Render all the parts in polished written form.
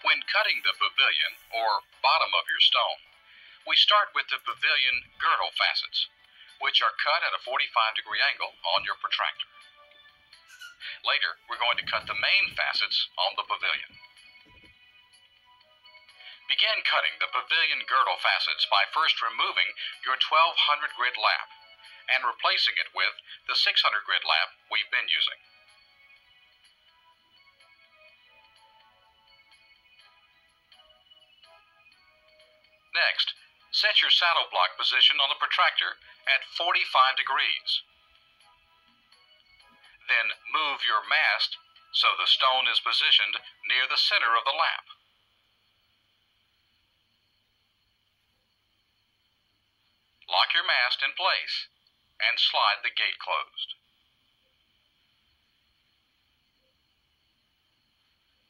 When cutting the pavilion, or bottom of your stone, we start with the pavilion girdle facets, which are cut at a 45-degree angle on your protractor. Later, we're going to cut the main facets on the pavilion. Begin cutting the pavilion girdle facets by first removing your 1200 grit lap and replacing it with the 600 grit lap we've been using. Next, set your saddle block position on the protractor at 45 degrees. Then move your mast so the stone is positioned near the center of the lap. Lock your mast in place and slide the gate closed.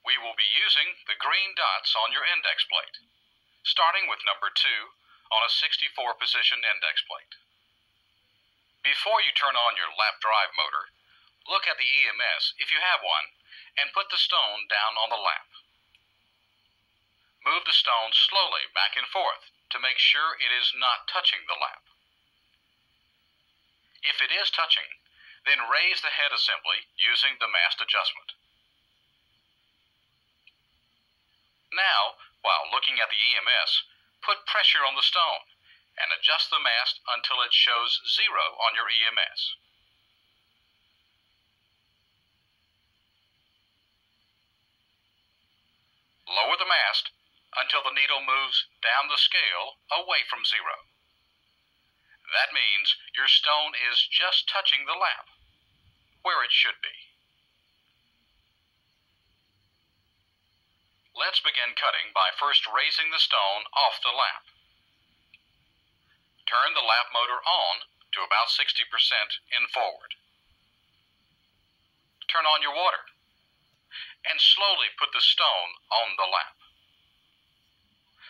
We will be using the green dots on your index plate, starting with number 2 on a 64 position index plate. Before you turn on your lap drive motor, look at the EMS if you have one and put the stone down on the lap. Move the stone slowly back and forth to make sure it is not touching the lap. If it is touching, then raise the head assembly using the mast adjustment. Now, while looking at the EMS, put pressure on the stone and adjust the mast until it shows 0 on your EMS. Lower the mast until the needle moves down the scale away from 0. That means your stone is just touching the lap, where it should be. Let's begin cutting by first raising the stone off the lap. Turn the lap motor on to about 60% in forward. Turn on your water and slowly put the stone on the lap.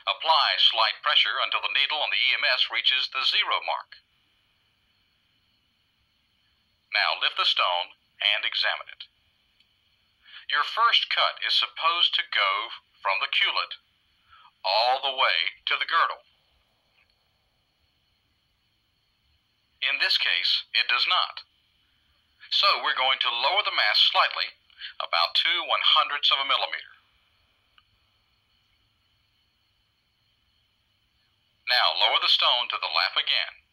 Apply slight pressure until the needle on the EMS reaches the 0 mark. Now lift the stone and examine it. Your first cut is supposed to go from the cullet all the way to the girdle. In this case, it does not. So we're going to lower the mast slightly, about 2/100ths of a millimeter. Now lower the stone to the lap again.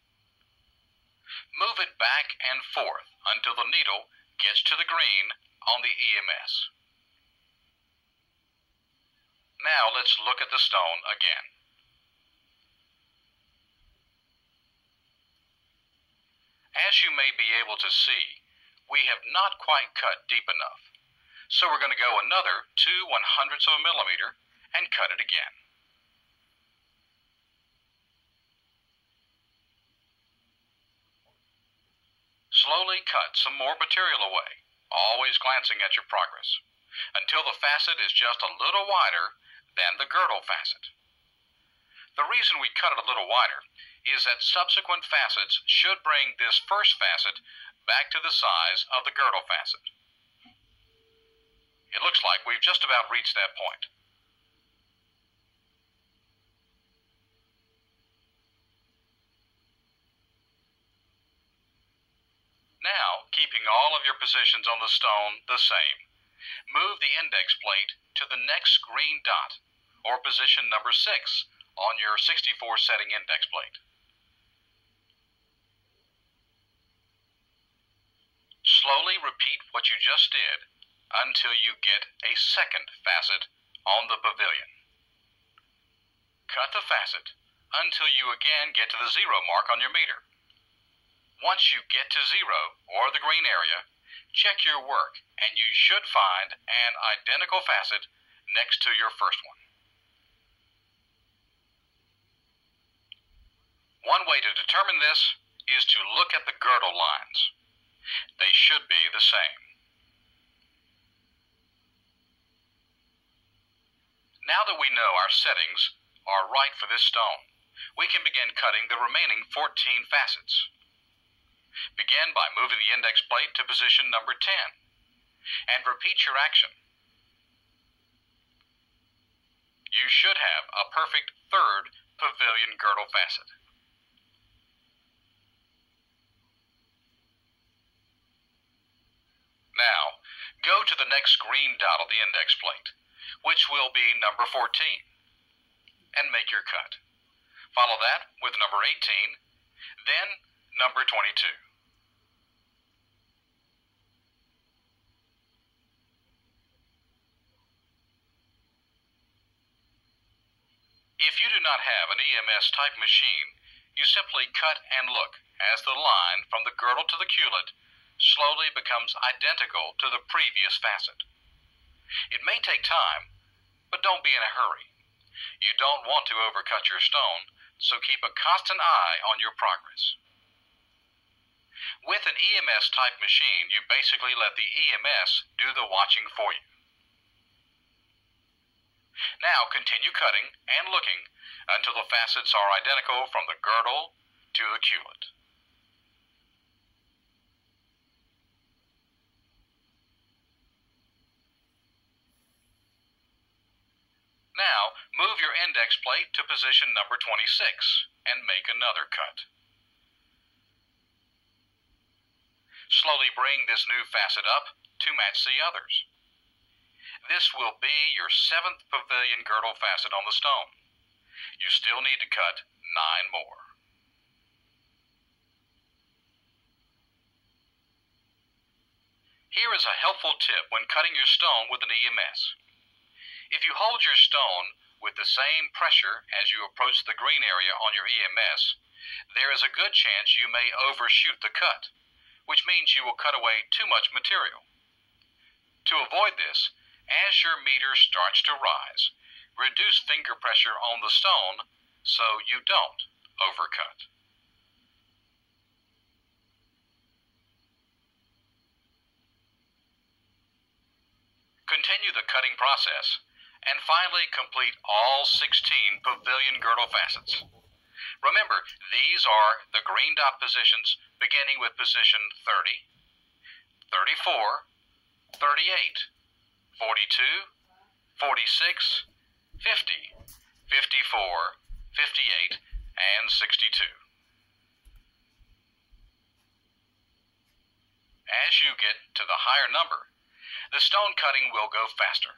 Move it back and forth until the needle gets to the green on the EMS. Now let's look at the stone again. As you may be able to see, we have not quite cut deep enough, so we're going to go another 2/100ths of a millimeter and cut it again. Slowly cut some more material away, always glancing at your progress, until the facet is just a little wider than the girdle facet. The reason we cut it a little wider is that subsequent facets should bring this first facet back to the size of the girdle facet. It looks like we've just about reached that point. Now, keeping all of your positions on the stone the same, move the index plate to the next green dot, or position number 6 on your 64 setting index plate. Slowly repeat what you just did until you get a second facet on the pavilion. Cut the facet until you again get to the 0 mark on your meter. Once you get to 0, or the green area, check your work and you should find an identical facet next to your first one. One way to determine this is to look at the girdle lines. They should be the same. Now that we know our settings are right for this stone, we can begin cutting the remaining 14 facets. Begin by moving the index plate to position number 10 and repeat your action. you should have a perfect third pavilion girdle facet. Now, go to the next green dot on the index plate, which will be number 14, and make your cut. Follow that with number 18, then number 22. If you do not have an EMS type machine, you simply cut and look as the line from the girdle to the culet slowly becomes identical to the previous facet. It may take time, but don't be in a hurry. You don't want to overcut your stone, so keep a constant eye on your progress. With an EMS type machine, you basically let the EMS do the watching for you. Now continue cutting and looking until the facets are identical from the girdle to the culet. Now, move your index plate to position number 26 and make another cut. Slowly bring this new facet up to match the others. This will be your 7th pavilion girdle facet on the stone. You still need to cut 9 more. Here is a helpful tip when cutting your stone with an EMS. If you hold your stone with the same pressure as you approach the green area on your EMS, there is a good chance you may overshoot the cut, which means you will cut away too much material. To avoid this, as your meter starts to rise, reduce finger pressure on the stone so you don't overcut. Continue the cutting process and finally complete all 16 pavilion girdle facets. Remember, these are the green dot positions beginning with position 30, 34, 38, 42, 46, 50, 54, 58, and 62. As you get to the higher number, the stone cutting will go faster,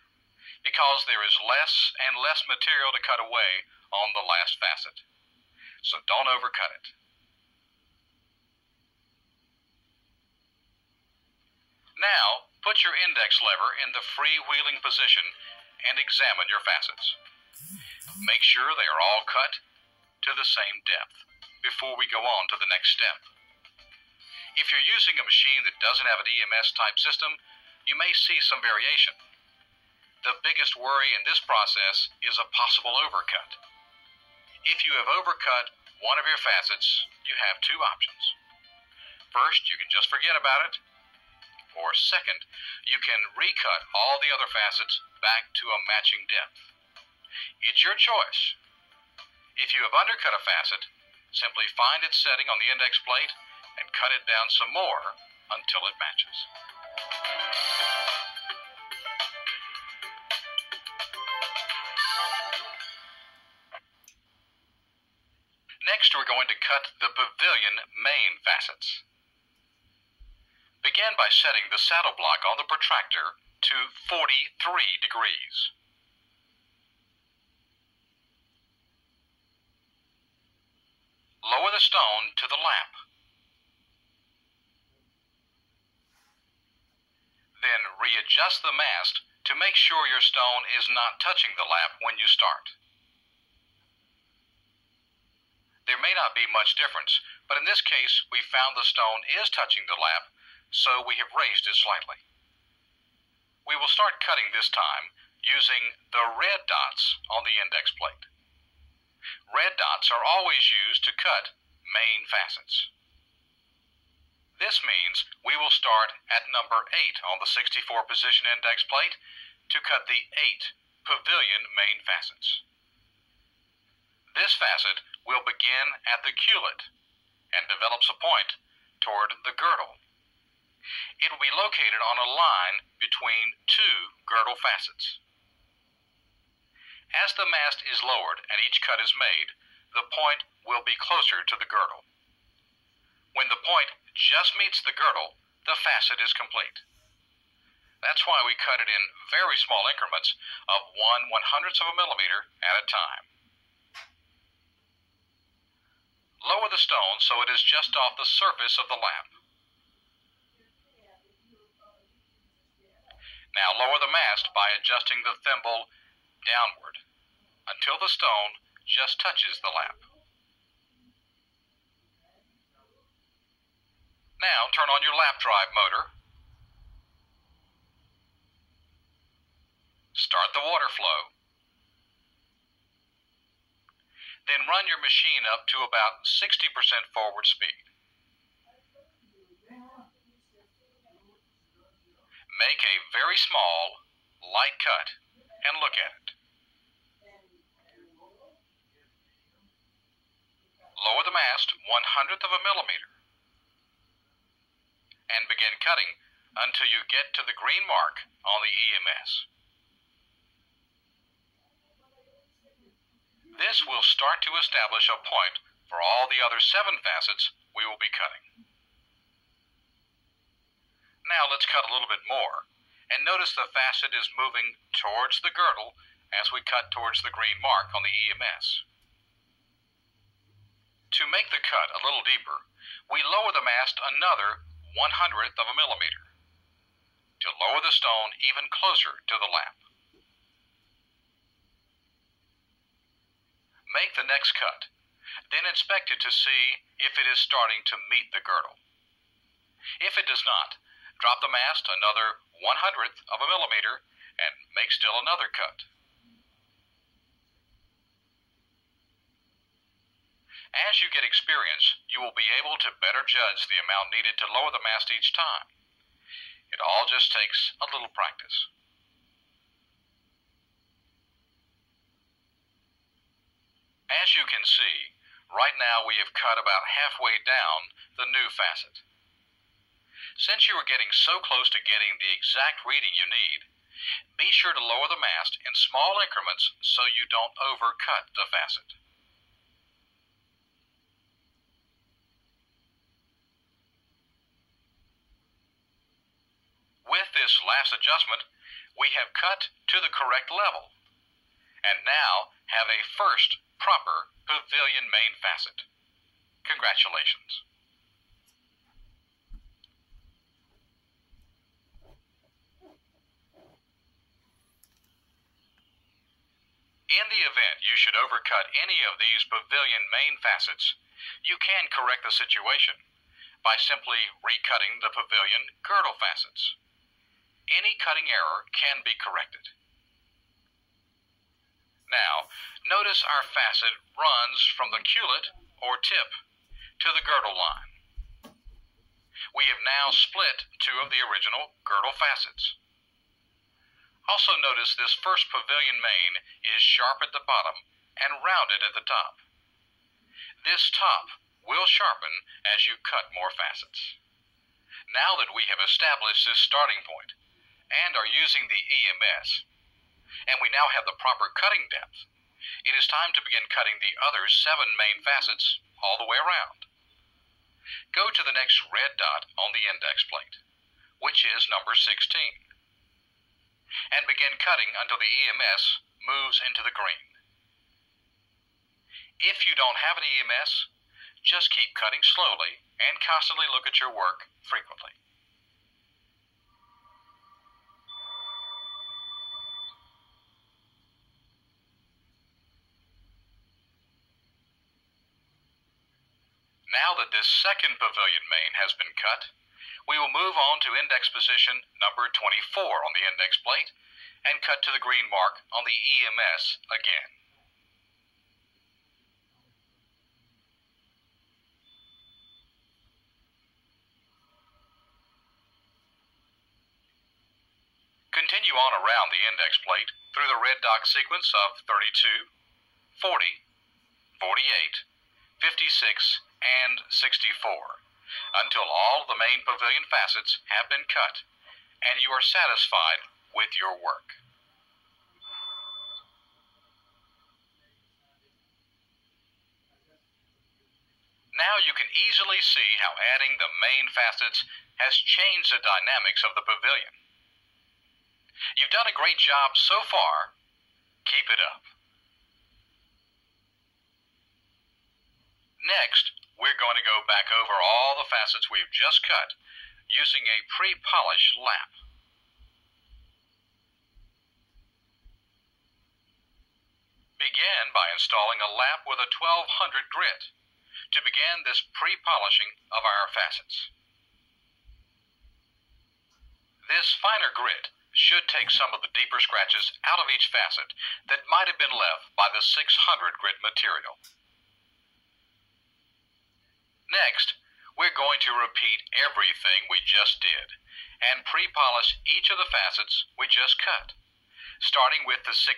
because there is less and less material to cut away on the last facet. So don't overcut it. Now, put your index lever in the freewheeling position and examine your facets. Make sure they are all cut to the same depth before we go on to the next step. If you're using a machine that doesn't have an EMS type system, you may see some variation. The biggest worry in this process is a possible overcut. If you have overcut one of your facets, you have two options. First, you can just forget about it. Or second, you can recut all the other facets back to a matching depth. It's your choice. If you have undercut a facet, simply find its setting on the index plate and cut it down some more until it matches. Next, we're going to cut the pavilion main facets. Begin by setting the saddle block on the protractor to 43 degrees. Lower the stone to the lap. Then readjust the mast to make sure your stone is not touching the lap when you start. There may not be much difference, but in this case we found the stone is touching the lap, so we have raised it slightly. We will start cutting this time using the red dots on the index plate. Red dots are always used to cut main facets. This means we will start at number 8 on the 64 position index plate to cut the 8 pavilion main facets. This facet will begin at the culet and develops a point toward the girdle. It will be located on a line between two girdle facets. As the mast is lowered and each cut is made, the point will be closer to the girdle. When the point just meets the girdle, the facet is complete. That's why we cut it in very small increments of 1/100th of a millimeter at a time. Lower the stone so it is just off the surface of the lamp. Now lower the mast by adjusting the thimble downward until the stone just touches the lamp. Now turn on your lap drive motor. Start the water flow. Then run your machine up to about 60% forward speed. Make a very small, light cut and look at it. Lower the mast 1/100th of a millimeter and begin cutting until you get to the green mark on the EMS. This will start to establish a point for all the other 7 facets we will be cutting. Now let's cut a little bit more, and notice the facet is moving towards the girdle as we cut towards the green mark on the EMS. To make the cut a little deeper, we lower the mast another 1/100th of a millimeter to lower the stone even closer to the lamp. Make the next cut, then inspect it to see if it is starting to meet the girdle. If it does not, drop the mast another 1/100th of a millimeter and make still another cut. As you get experience, you will be able to better judge the amount needed to lower the mast each time. It all just takes a little practice. As you can see, right now we have cut about halfway down the new facet. Since you are getting so close to getting the exact reading you need, be sure to lower the mast in small increments so you don't overcut the facet. With this last adjustment, we have cut to the correct level, and now have a first proper pavilion main facet. Congratulations. In the event you should overcut any of these pavilion main facets, you can correct the situation by simply recutting the pavilion girdle facets. Any cutting error can be corrected. Now, notice our facet runs from the cullet or tip to the girdle line. We have now split 2 of the original girdle facets. Also notice this first pavilion main is sharp at the bottom and rounded at the top. This top will sharpen as you cut more facets. Now that we have established this starting point and are using the EMS, and we now have the proper cutting depth, it is time to begin cutting the other 7 main facets all the way around. Go to the next red dot on the index plate, which is number 16, and begin cutting until the EMS moves into the green. If you don't have an EMS, just keep cutting slowly and constantly look at your work frequently. Now that this second pavilion main has been cut, we will move on to index position number 24 on the index plate and cut to the green mark on the EMS again. Continue on around the index plate through the red dot sequence of 32, 40, 48, 56, and 64, until all the main pavilion facets have been cut and you are satisfied with your work. Now you can easily see how adding the main facets has changed the dynamics of the pavilion. You've done a great job so far. Keep it up. Next, we're going to go back over all the facets we've just cut using a pre-polished lap. Begin by installing a lap with a 1200 grit to begin this pre-polishing of our facets. This finer grit should take some of the deeper scratches out of each facet that might have been left by the 600 grit material. Next, we're going to repeat everything we just did and pre-polish each of the facets we just cut, starting with the 16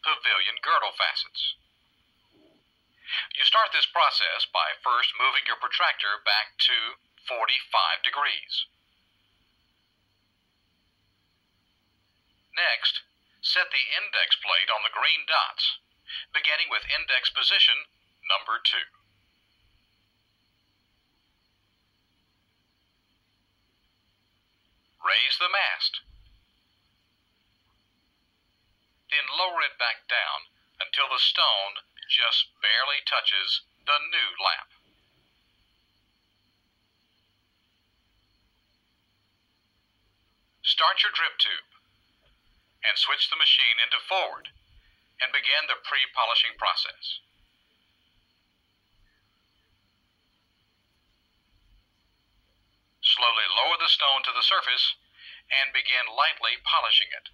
pavilion girdle facets. You start this process by first moving your protractor back to 45 degrees. Next, set the index plate on the green dots, beginning with index position number 2. Raise the mast. Then lower it back down until the stone just barely touches the new lap. Start your drip tube and switch the machine into forward and begin the pre-polishing process. Slowly lower the stone to the surface and begin lightly polishing it.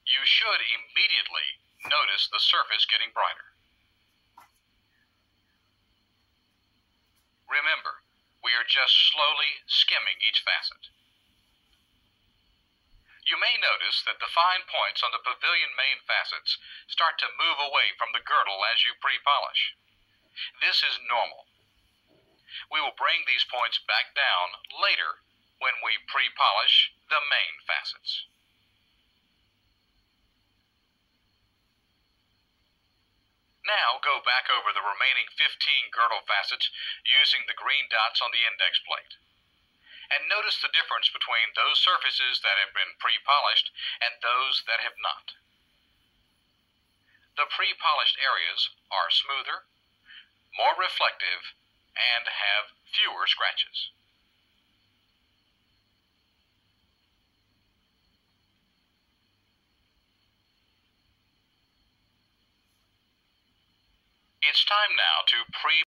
You should immediately notice the surface getting brighter. Remember, we are just slowly skimming each facet. You may notice that the fine points on the pavilion main facets start to move away from the girdle as you pre-polish. This is normal. We will bring these points back down later when we pre-polish the main facets. Now go back over the remaining 15 girdle facets using the green dots on the index plate. And notice the difference between those surfaces that have been pre-polished and those that have not. The pre-polished areas are smoother, more reflective, and have fewer scratches. It's time now to